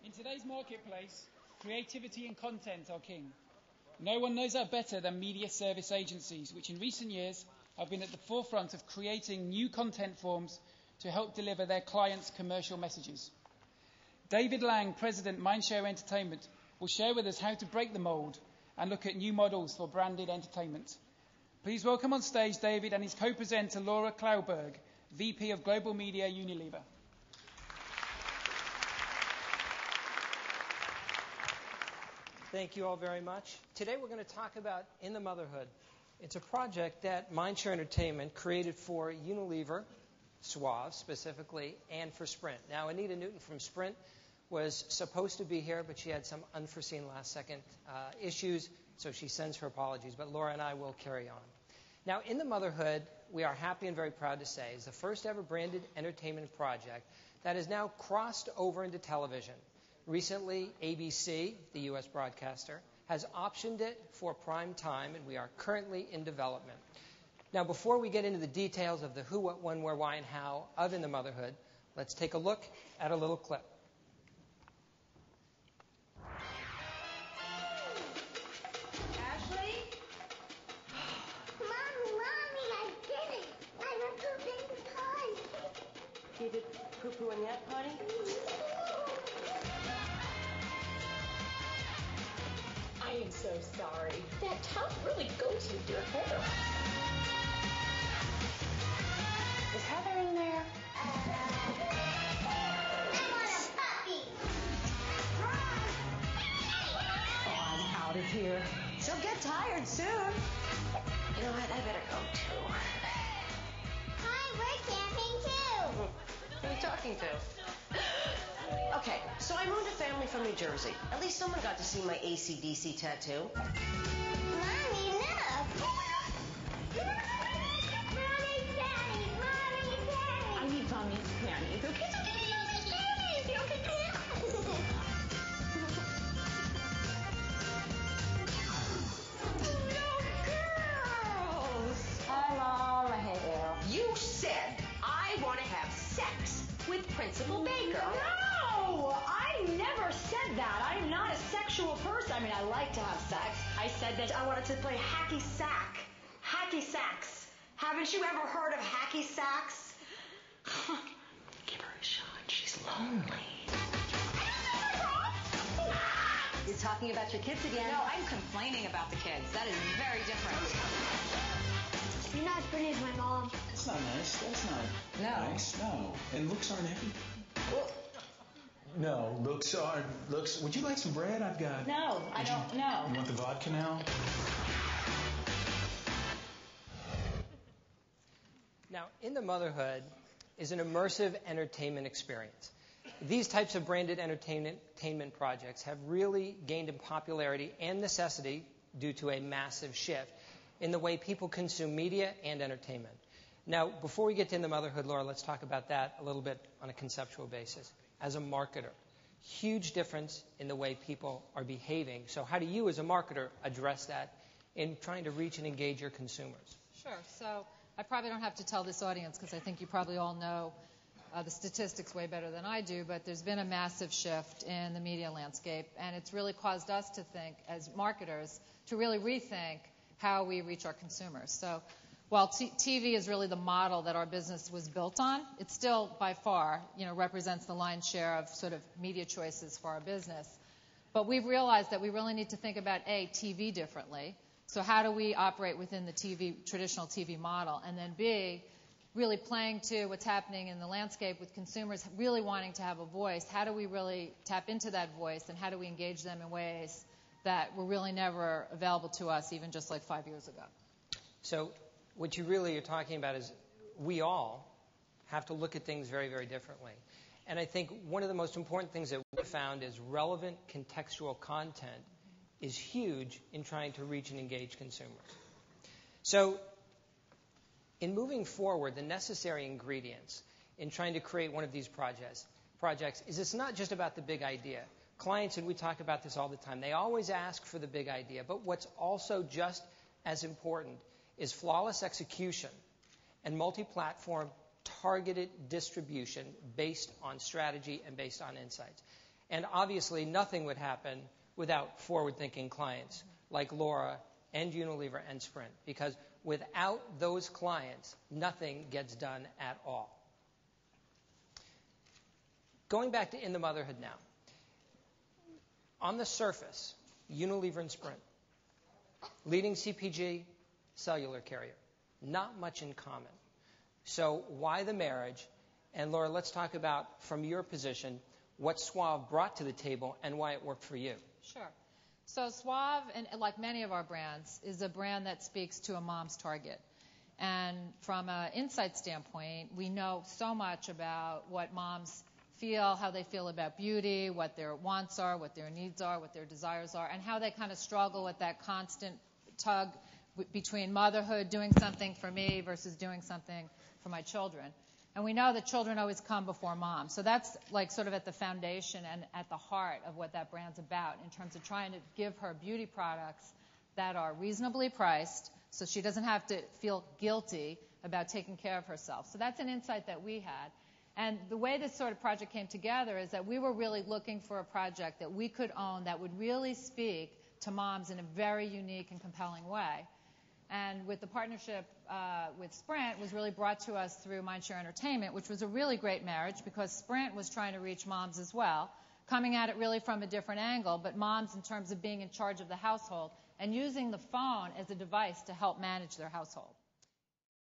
In today's marketplace, creativity and content are king. No one knows that better than media service agencies, which in recent years have been at the forefront of creating new content forms to help deliver their clients' commercial messages. David Lang, President, Mindshare Entertainment, will share with us how to break the mold and look at new models for branded entertainment. Please welcome on stage David and his co-presenter Laura Klauberg, VP of Global Media, Unilever. Thank you all very much. Today we're going to talk about In the Motherhood. It's a project that Mindshare Entertainment created for Unilever, Suave specifically, and for Sprint. Now, Anita Newton from Sprint was supposed to be here, but she had some unforeseen last-second issues, so she sends her apologies. But Laura and I will carry on. Now, In the Motherhood, we are happy and very proud to say, is the first ever branded entertainment project that has now crossed over into television. Recently, ABC, the U.S. broadcaster, has optioned it for prime time, and we are currently in development. Now, before we get into the details of the who, what, when, where, why, and how of In the Motherhood, let's take a look at a little clip. Ashley? Mommy, I did it. I went pooping the pond. You did poo-poo in that potty? I am so sorry. That top really goes with your hair. Is Heather in there? I want a puppy. Oh, I'm out of here. She'll get tired soon. You know what? I better go too. Hi, we're camping too. Who are you talking to? Okay, so I moved a family from New Jersey. At least someone got to see my AC/DC tattoo. Mommy, look. Mommy, Daddy. I need mommy's panties. Okay, so give me mommy's panties. Okay, come here. Girls. Hi, Mom. Hey, Al. You said I want to have sex with Principal Baker. No! I never said that. I'm not a sexual person. I mean, I like to have sex. I said that I wanted to play hacky sack. Hacky sacks. Haven't you ever heard of hacky sacks? Give her a shot. She's lonely. You're talking about your kids again? No, I'm complaining about the kids. That is very different. You're not as pretty as my mom. That's not nice. That's not nice. No. And looks aren't everything. No, looks. Would you like some bread? I've got. No, I don't know. You want the vodka now? Now, In the Motherhood is an immersive entertainment experience. These types of branded entertainment projects have really gained in popularity and necessity due to a massive shift in the way people consume media and entertainment. Now, before we get to In the Motherhood, Laura, let's talk about that a little bit on a conceptual basis. As a marketer, huge difference in the way people are behaving. So how do you, as a marketer, address that in trying to reach and engage your consumers? Sure. So I probably don't have to tell this audience because I think you probably all know the statistics way better than I do, but there's been a massive shift in the media landscape, and it's really caused us to think, as marketers, to really rethink how we reach our consumers. So while TV is really the model that our business was built on, it still, by far, represents the lion's share of sort of media choices for our business. But we've realized that we really need to think about, A, TV differently. So how do we operate within the traditional TV model? And then, B, really playing to what's happening in the landscape with consumers really wanting to have a voice. How do we really tap into that voice, and how do we engage them in ways that were really never available to us even just like 5 years ago? So what you really are talking about is we all have to look at things very, very differently. And I think one of the most important things that we found is relevant contextual content is huge in trying to reach and engage consumers. So in moving forward, the necessary ingredients in trying to create one of these projects is it's not just about the big idea. Clients, and we talk about this all the time, they always ask for the big idea. But what's also just as important is flawless execution and multi-platform targeted distribution based on strategy and based on insights. And obviously, nothing would happen without forward-thinking clients like Laura and Unilever and Sprint, because without those clients, nothing gets done at all. Going back to In the Motherhood now. On the surface, Unilever and Sprint, leading CPG, cellular carrier, not much in common. So why the marriage? And Laura, let's talk about, from your position, what Suave brought to the table and why it worked for you. Sure. So Suave, and like many of our brands, is a brand that speaks to a mom's target. And from an insight standpoint, we know so much about what moms feel, how they feel about beauty, what their wants are, what their needs are, what their desires are, and how they kind of struggle with that constant tug between motherhood, doing something for me versus doing something for my children. And we know that children always come before mom. So that's like sort of at the foundation and at the heart of what that brand's about in terms of trying to give her beauty products that are reasonably priced so she doesn't have to feel guilty about taking care of herself. So that's an insight that we had. And the way this sort of project came together is that we were really looking for a project that we could own that would really speak to moms in a very unique and compelling way. And with the partnership with Sprint was really brought to us through Mindshare Entertainment, which was a really great marriage because Sprint was trying to reach moms as well, coming at it really from a different angle, but moms in terms of being in charge of the household and using the phone as a device to help manage their household.